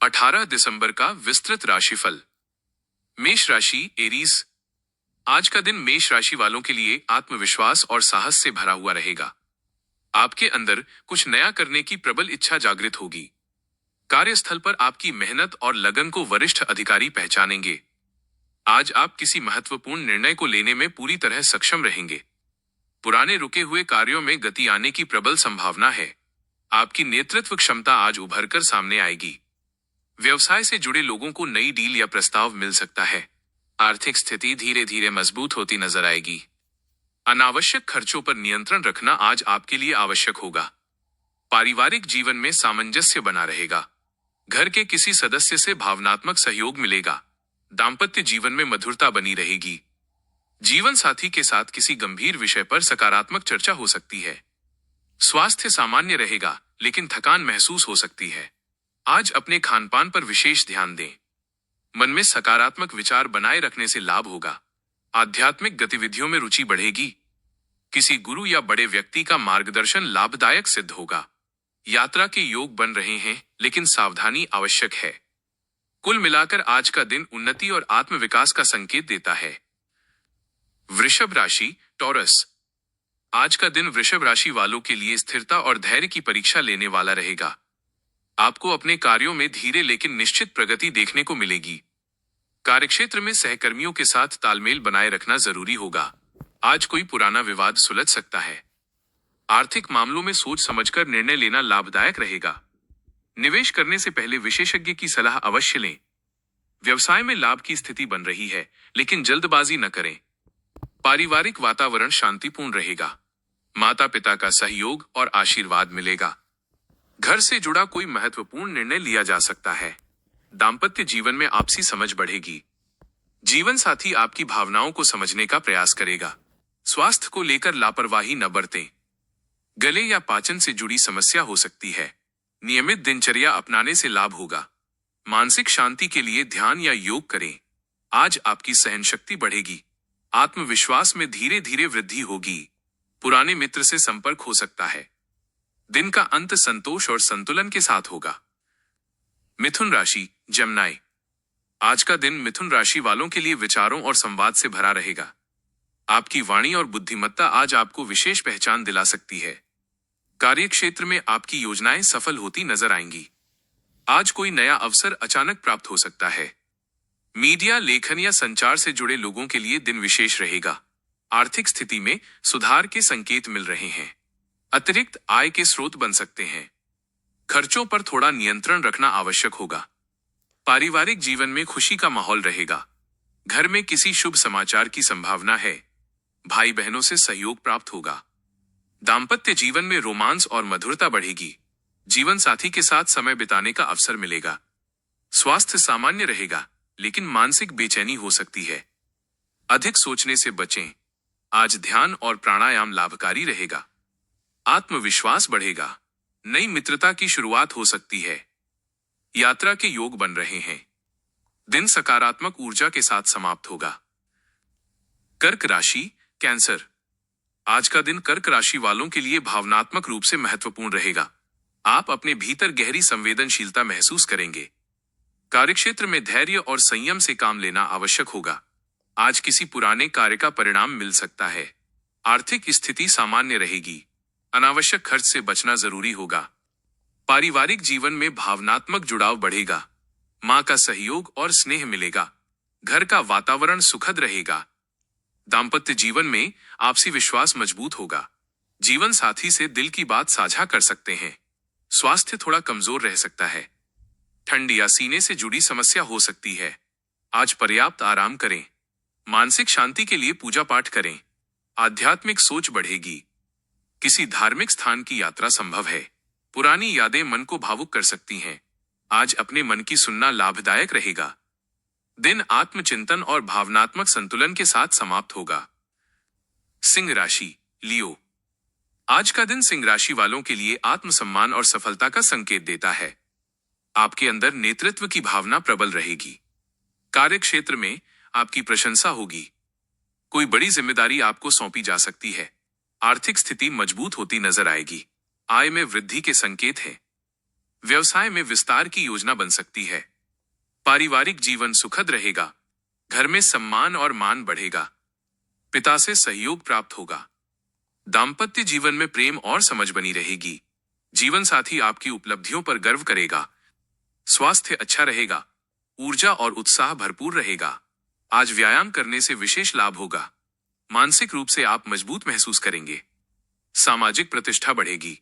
18 दिसंबर का विस्तृत राशिफल। मेष राशि एरीज। आज का दिन मेष राशि वालों के लिए आत्मविश्वास और साहस से भरा हुआ रहेगा। आपके अंदर कुछ नया करने की प्रबल इच्छा जागृत होगी। कार्यस्थल पर आपकी मेहनत और लगन को वरिष्ठ अधिकारी पहचानेंगे। आज आप किसी महत्वपूर्ण निर्णय को लेने में पूरी तरह सक्षम रहेंगे। पुराने रुके हुए कार्यों में गति आने की प्रबल संभावना है। आपकी नेतृत्व क्षमता आज उभरकर सामने आएगी। व्यवसाय से जुड़े लोगों को नई डील या प्रस्ताव मिल सकता है। आर्थिक स्थिति धीरे धीरे मजबूत होती नजर आएगी। अनावश्यक खर्चों पर नियंत्रण रखना आज आपके लिए आवश्यक होगा। पारिवारिक जीवन में सामंजस्य बना रहेगा। घर के किसी सदस्य से भावनात्मक सहयोग मिलेगा। दाम्पत्य जीवन में मधुरता बनी रहेगी। जीवन साथी के साथ किसी गंभीर विषय पर सकारात्मक चर्चा हो सकती है। स्वास्थ्य सामान्य रहेगा, लेकिन थकान महसूस हो सकती है। आज अपने खानपान पर विशेष ध्यान दें। मन में सकारात्मक विचार बनाए रखने से लाभ होगा। आध्यात्मिक गतिविधियों में रुचि बढ़ेगी। किसी गुरु या बड़े व्यक्ति का मार्गदर्शन लाभदायक सिद्ध होगा। यात्रा के योग बन रहे हैं, लेकिन सावधानी आवश्यक है। कुल मिलाकर आज का दिन उन्नति और आत्मविकास का संकेत देता है। वृषभ राशि टॉरस। आज का दिन वृषभ राशि वालों के लिए स्थिरता और धैर्य की परीक्षा लेने वाला रहेगा। आपको अपने कार्यों में धीरे लेकिन निश्चित प्रगति देखने को मिलेगी। कार्यक्षेत्र में सहकर्मियों के साथ तालमेल बनाए रखना जरूरी होगा। आज कोई पुराना विवाद सुलझ सकता है। आर्थिक मामलों में सोच समझकर निर्णय लेना लाभदायक रहेगा। निवेश करने से पहले विशेषज्ञ की सलाह अवश्य लें। व्यवसाय में लाभ की स्थिति बन रही है, लेकिन जल्दबाजी न करें। पारिवारिक वातावरण शांतिपूर्ण रहेगा। माता पिता का सहयोग और आशीर्वाद मिलेगा। घर से जुड़ा कोई महत्वपूर्ण निर्णय लिया जा सकता है। दाम्पत्य जीवन में आपसी समझ बढ़ेगी। जीवन साथी आपकी भावनाओं को समझने का प्रयास करेगा। स्वास्थ्य को लेकर लापरवाही न बरतें। गले या पाचन से जुड़ी समस्या हो सकती है। नियमित दिनचर्या अपनाने से लाभ होगा। मानसिक शांति के लिए ध्यान या योग करें। आज आपकी सहनशक्ति बढ़ेगी। आत्मविश्वास में धीरे धीरे वृद्धि होगी। पुराने मित्र से संपर्क हो सकता है। दिन का अंत संतोष और संतुलन के साथ होगा। मिथुन राशि जमनाई। आज का दिन मिथुन राशि वालों के लिए विचारों और संवाद से भरा रहेगा। आपकी वाणी और बुद्धिमत्ता आज आपको विशेष पहचान दिला सकती है। कार्यक्षेत्र में आपकी योजनाएं सफल होती नजर आएंगी। आज कोई नया अवसर अचानक प्राप्त हो सकता है। मीडिया, लेखन या संचार से जुड़े लोगों के लिए दिन विशेष रहेगा। आर्थिक स्थिति में सुधार के संकेत मिल रहे हैं। अतिरिक्त आय के स्रोत बन सकते हैं। खर्चों पर थोड़ा नियंत्रण रखना आवश्यक होगा। पारिवारिक जीवन में खुशी का माहौल रहेगा। घर में किसी शुभ समाचार की संभावना है। भाई बहनों से सहयोग प्राप्त होगा। दाम्पत्य जीवन में रोमांस और मधुरता बढ़ेगी। जीवन साथी के साथ समय बिताने का अवसर मिलेगा। स्वास्थ्य सामान्य रहेगा, लेकिन मानसिक बेचैनी हो सकती है। अधिक सोचने से बचें। आज ध्यान और प्राणायाम लाभकारी रहेगा। आत्मविश्वास बढ़ेगा। नई मित्रता की शुरुआत हो सकती है। यात्रा के योग बन रहे हैं। दिन सकारात्मक ऊर्जा के साथ समाप्त होगा। कर्क राशि कैंसर। आज का दिन कर्क राशि वालों के लिए भावनात्मक रूप से महत्वपूर्ण रहेगा। आप अपने भीतर गहरी संवेदनशीलता महसूस करेंगे। कार्यक्षेत्र में धैर्य और संयम से काम लेना आवश्यक होगा। आज किसी पुराने कार्य का परिणाम मिल सकता है। आर्थिक स्थिति सामान्य रहेगी। अनावश्यक खर्च से बचना जरूरी होगा। पारिवारिक जीवन में भावनात्मक जुड़ाव बढ़ेगा। मां का सहयोग और स्नेह मिलेगा। घर का वातावरण सुखद रहेगा। दाम्पत्य जीवन में आपसी विश्वास मजबूत होगा। जीवन साथी से दिल की बात साझा कर सकते हैं। स्वास्थ्य थोड़ा कमजोर रह सकता है। ठंड या सीने से जुड़ी समस्या हो सकती है। आज पर्याप्त आराम करें। मानसिक शांति के लिए पूजा पाठ करें। आध्यात्मिक सोच बढ़ेगी। किसी धार्मिक स्थान की यात्रा संभव है। पुरानी यादें मन को भावुक कर सकती हैं। आज अपने मन की सुनना लाभदायक रहेगा। दिन आत्मचिंतन और भावनात्मक संतुलन के साथ समाप्त होगा। सिंह राशि लियो। आज का दिन सिंह राशि वालों के लिए आत्मसम्मान और सफलता का संकेत देता है। आपके अंदर नेतृत्व की भावना प्रबल रहेगी। कार्यक्षेत्र में आपकी प्रशंसा होगी। कोई बड़ी जिम्मेदारी आपको सौंपी जा सकती है। आर्थिक स्थिति मजबूत होती नजर आएगी। आय में वृद्धि के संकेत हैं। व्यवसाय में विस्तार की योजना बन सकती है। पारिवारिक जीवन सुखद रहेगा। घर में सम्मान और मान बढ़ेगा। पिता से सहयोग प्राप्त होगा। दाम्पत्य जीवन में प्रेम और समझ बनी रहेगी। जीवन साथी आपकी उपलब्धियों पर गर्व करेगा। स्वास्थ्य अच्छा रहेगा। ऊर्जा और उत्साह भरपूर रहेगा। आज व्यायाम करने से विशेष लाभ होगा। मानसिक रूप से आप मजबूत महसूस करेंगे। सामाजिक प्रतिष्ठा बढ़ेगी।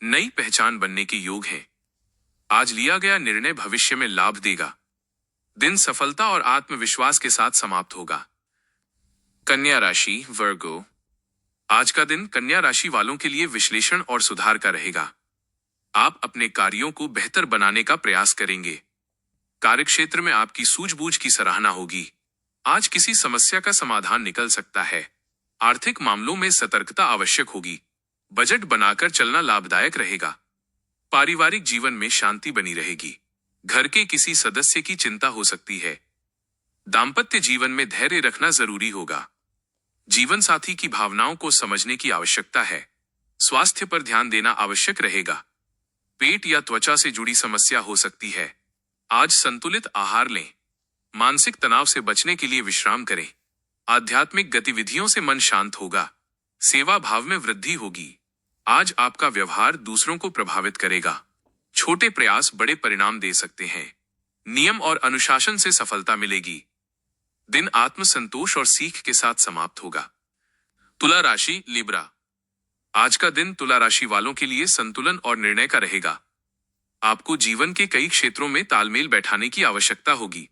नई पहचान बनने के योग हैं। आज लिया गया निर्णय भविष्य में लाभ देगा। दिन सफलता और आत्मविश्वास के साथ समाप्त होगा। कन्या राशि वर्गो। आज का दिन कन्या राशि वालों के लिए विश्लेषण और सुधार का रहेगा। आप अपने कार्यों को बेहतर बनाने का प्रयास करेंगे। कार्यक्षेत्र में आपकी सूझबूझ की सराहना होगी। आज किसी समस्या का समाधान निकल सकता है। आर्थिक मामलों में सतर्कता आवश्यक होगी। बजट बनाकर चलना लाभदायक रहेगा। पारिवारिक जीवन में शांति बनी रहेगी। घर के किसी सदस्य की चिंता हो सकती है। दाम्पत्य जीवन में धैर्य रखना जरूरी होगा। जीवन साथी की भावनाओं को समझने की आवश्यकता है। स्वास्थ्य पर ध्यान देना आवश्यक रहेगा। पेट या त्वचा से जुड़ी समस्या हो सकती है। आज संतुलित आहार लें। मानसिक तनाव से बचने के लिए विश्राम करें। आध्यात्मिक गतिविधियों से मन शांत होगा। सेवा भाव में वृद्धि होगी। आज आपका व्यवहार दूसरों को प्रभावित करेगा। छोटे प्रयास बड़े परिणाम दे सकते हैं। नियम और अनुशासन से सफलता मिलेगी। दिन आत्मसंतोष और सीख के साथ समाप्त होगा। तुला राशि लिब्रा। आज का दिन तुला राशि वालों के लिए संतुलन और निर्णय का रहेगा। आपको जीवन के कई क्षेत्रों में तालमेल बैठाने की आवश्यकता होगी।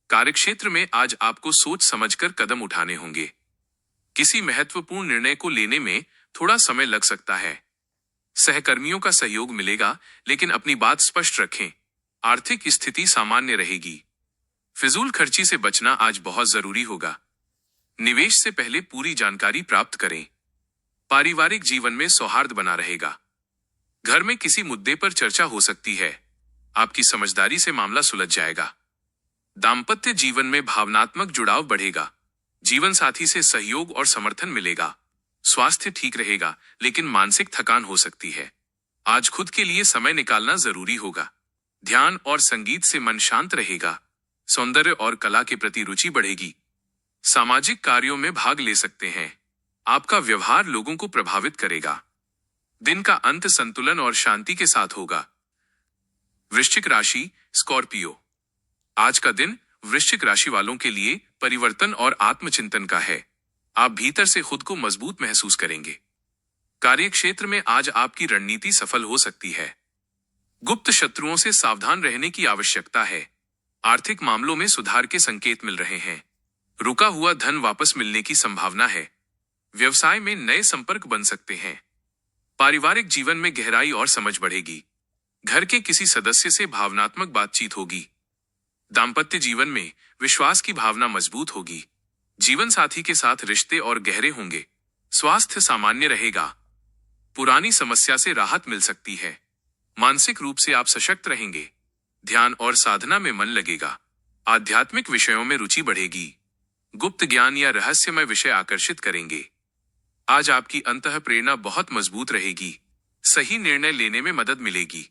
कार्यक्षेत्र में आज आपको सोच समझकर कदम उठाने होंगे। किसी महत्वपूर्ण निर्णय को लेने में थोड़ा समय लग सकता है। सहकर्मियों का सहयोग मिलेगा, लेकिन अपनी बात स्पष्ट रखें। आर्थिक स्थिति सामान्य रहेगी। फिजूल खर्ची से बचना आज बहुत जरूरी होगा। निवेश से पहले पूरी जानकारी प्राप्त करें। पारिवारिक जीवन में सौहार्द बना रहेगा। घर में किसी मुद्दे पर चर्चा हो सकती है। आपकी समझदारी से मामला सुलझ जाएगा। दाम्पत्य जीवन में भावनात्मक जुड़ाव बढ़ेगा। जीवन साथी से सहयोग और समर्थन मिलेगा। स्वास्थ्य ठीक रहेगा, लेकिन मानसिक थकान हो सकती है। आज खुद के लिए समय निकालना जरूरी होगा। ध्यान और संगीत से मन शांत रहेगा। सौंदर्य और कला के प्रति रुचि बढ़ेगी। सामाजिक कार्यों में भाग ले सकते हैं। आपका व्यवहार लोगों को प्रभावित करेगा। दिन का अंत संतुलन और शांति के साथ होगा। वृश्चिक राशि स्कॉर्पियो। आज का दिन वृश्चिक राशि वालों के लिए परिवर्तन और आत्मचिंतन का है। आप भीतर से खुद को मजबूत महसूस करेंगे। कार्यक्षेत्र में आज आपकी रणनीति सफल हो सकती है। गुप्त शत्रुओं से सावधान रहने की आवश्यकता है। आर्थिक मामलों में सुधार के संकेत मिल रहे हैं। रुका हुआ धन वापस मिलने की संभावना है। व्यवसाय में नए संपर्क बन सकते हैं। पारिवारिक जीवन में गहराई और समझ बढ़ेगी। घर के किसी सदस्य से भावनात्मक बातचीत होगी। दाम्पत्य जीवन में विश्वास की भावना मजबूत होगी। जीवन साथी के साथ रिश्ते और गहरे होंगे। स्वास्थ्य सामान्य रहेगा। पुरानी समस्या से राहत मिल सकती है। मानसिक रूप से आप सशक्त रहेंगे। ध्यान और साधना में मन लगेगा। आध्यात्मिक विषयों में रुचि बढ़ेगी। गुप्त ज्ञान या रहस्यमय विषय आकर्षित करेंगे। आज आपकी अंतः प्रेरणा बहुत मजबूत रहेगी। सही निर्णय लेने में मदद मिलेगी।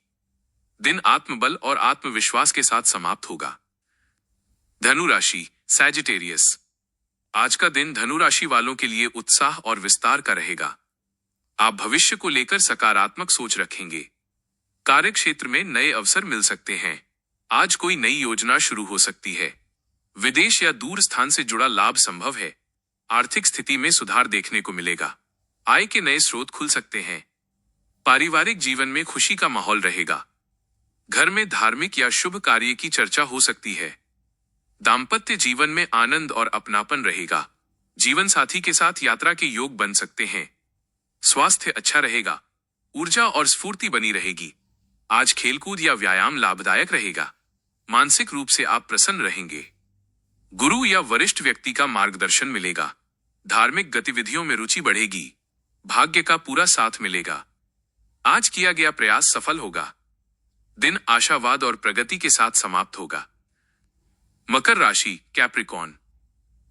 दिन आत्मबल और आत्मविश्वास के साथ समाप्त होगा। धनु राशि सैजिटेरियस। आज का दिन धनु राशि वालों के लिए उत्साह और विस्तार का रहेगा। आप भविष्य को लेकर सकारात्मक सोच रखेंगे। कार्यक्षेत्र में नए अवसर मिल सकते हैं। आज कोई नई योजना शुरू हो सकती है। विदेश या दूर स्थान से जुड़ा लाभ संभव है। आर्थिक स्थिति में सुधार देखने को मिलेगा। आय के नए स्रोत खुल सकते हैं। पारिवारिक जीवन में खुशी का माहौल रहेगा। घर में धार्मिक या शुभ कार्य की चर्चा हो सकती है। दाम्पत्य जीवन में आनंद और अपनापन रहेगा। जीवन साथी के साथ यात्रा के योग बन सकते हैं। स्वास्थ्य अच्छा रहेगा। ऊर्जा और स्फूर्ति बनी रहेगी। आज खेलकूद या व्यायाम लाभदायक रहेगा। मानसिक रूप से आप प्रसन्न रहेंगे। गुरु या वरिष्ठ व्यक्ति का मार्गदर्शन मिलेगा। धार्मिक गतिविधियों में रुचि बढ़ेगी। भाग्य का पूरा साथ मिलेगा। आज किया गया प्रयास सफल होगा। दिन आशावाद और प्रगति के साथ समाप्त होगा। मकर राशि कैप्रिकॉर्न।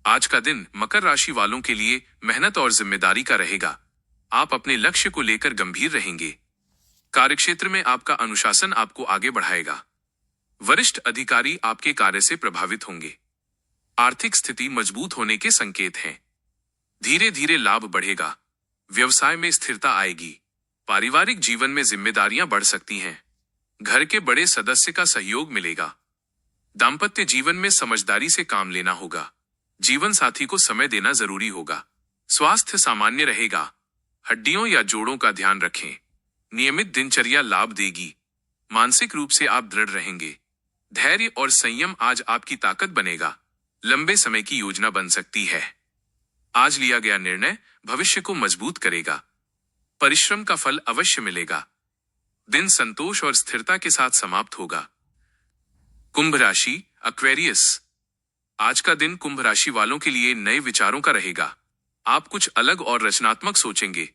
आज का दिन मकर राशि वालों के लिए मेहनत और जिम्मेदारी का रहेगा। आप अपने लक्ष्य को लेकर गंभीर रहेंगे। कार्यक्षेत्र में आपका अनुशासन आपको आगे बढ़ाएगा। वरिष्ठ अधिकारी आपके कार्य से प्रभावित होंगे। आर्थिक स्थिति मजबूत होने के संकेत हैं। धीरे धीरे लाभ बढ़ेगा। व्यवसाय में स्थिरता आएगी। पारिवारिक जीवन में जिम्मेदारियां बढ़ सकती हैं। घर के बड़े सदस्य का सहयोग मिलेगा। दाम्पत्य जीवन में समझदारी से काम लेना होगा। जीवन साथी को समय देना जरूरी होगा। स्वास्थ्य सामान्य रहेगा। हड्डियों या जोड़ों का ध्यान रखें। नियमित दिनचर्या लाभ देगी। मानसिक रूप से आप दृढ़ रहेंगे। धैर्य और संयम आज आपकी ताकत बनेगा। लंबे समय की योजना बन सकती है। आज लिया गया निर्णय भविष्य को मजबूत करेगा। परिश्रम का फल अवश्य मिलेगा। दिन संतोष और स्थिरता के साथ समाप्त होगा। कुंभ राशि एक्वेरियस। आज का दिन कुंभ राशि वालों के लिए नए विचारों का रहेगा। आप कुछ अलग और रचनात्मक सोचेंगे।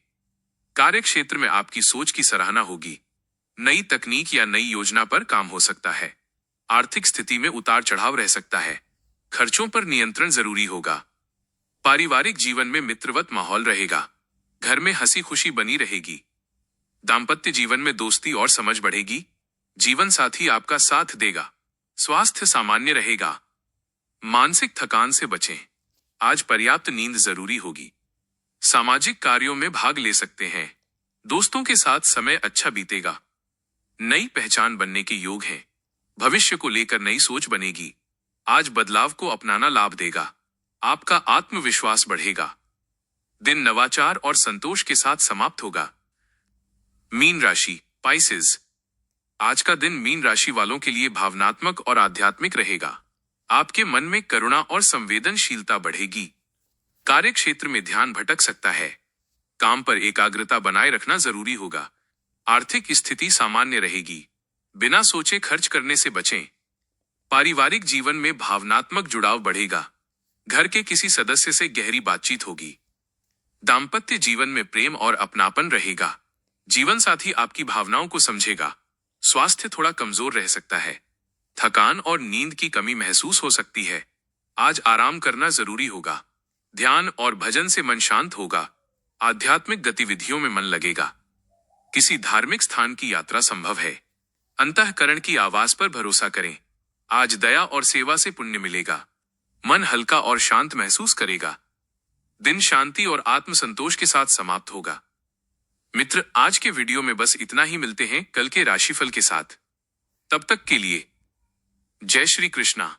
कार्य क्षेत्र में आपकी सोच की सराहना होगी। नई तकनीक या नई योजना पर काम हो सकता है। आर्थिक स्थिति में उतार चढ़ाव रह सकता है। खर्चों पर नियंत्रण जरूरी होगा। पारिवारिक जीवन में मित्रवत माहौल रहेगा। घर में हंसी खुशी बनी रहेगी। दाम्पत्य जीवन में दोस्ती और समझ बढ़ेगी। जीवन साथी आपका साथ देगा। स्वास्थ्य सामान्य रहेगा। मानसिक थकान से बचें। आज पर्याप्त नींद जरूरी होगी। सामाजिक कार्यों में भाग ले सकते हैं। दोस्तों के साथ समय अच्छा बीतेगा। नई पहचान बनने के योग हैं। भविष्य को लेकर नई सोच बनेगी। आज बदलाव को अपनाना लाभ देगा। आपका आत्मविश्वास बढ़ेगा। दिन नवाचार और संतोष के साथ समाप्त होगा। मीन राशि पाइसेस। आज का दिन मीन राशि वालों के लिए भावनात्मक और आध्यात्मिक रहेगा। आपके मन में करुणा और संवेदनशीलता बढ़ेगी। कार्य क्षेत्र में ध्यान भटक सकता है। काम पर एकाग्रता बनाए रखना जरूरी होगा। आर्थिक स्थिति सामान्य रहेगी। बिना सोचे खर्च करने से बचें। पारिवारिक जीवन में भावनात्मक जुड़ाव बढ़ेगा। घर के किसी सदस्य से गहरी बातचीत होगी। दाम्पत्य जीवन में प्रेम और अपनापन रहेगा। जीवन साथी आपकी भावनाओं को समझेगा। स्वास्थ्य थोड़ा कमजोर रह सकता है। थकान और नींद की कमी महसूस हो सकती है। आज आराम करना जरूरी होगा। ध्यान और भजन से मन शांत होगा। आध्यात्मिक गतिविधियों में मन लगेगा। किसी धार्मिक स्थान की यात्रा संभव है। अंतःकरण की आवाज पर भरोसा करें। आज दया और सेवा से पुण्य मिलेगा। मन हल्का और शांत महसूस करेगा। दिन शांति और आत्मसंतोष के साथ समाप्त होगा। मित्र, आज के वीडियो में बस इतना ही। मिलते हैं कल के राशिफल के साथ। तब तक के लिए जय श्री कृष्णा।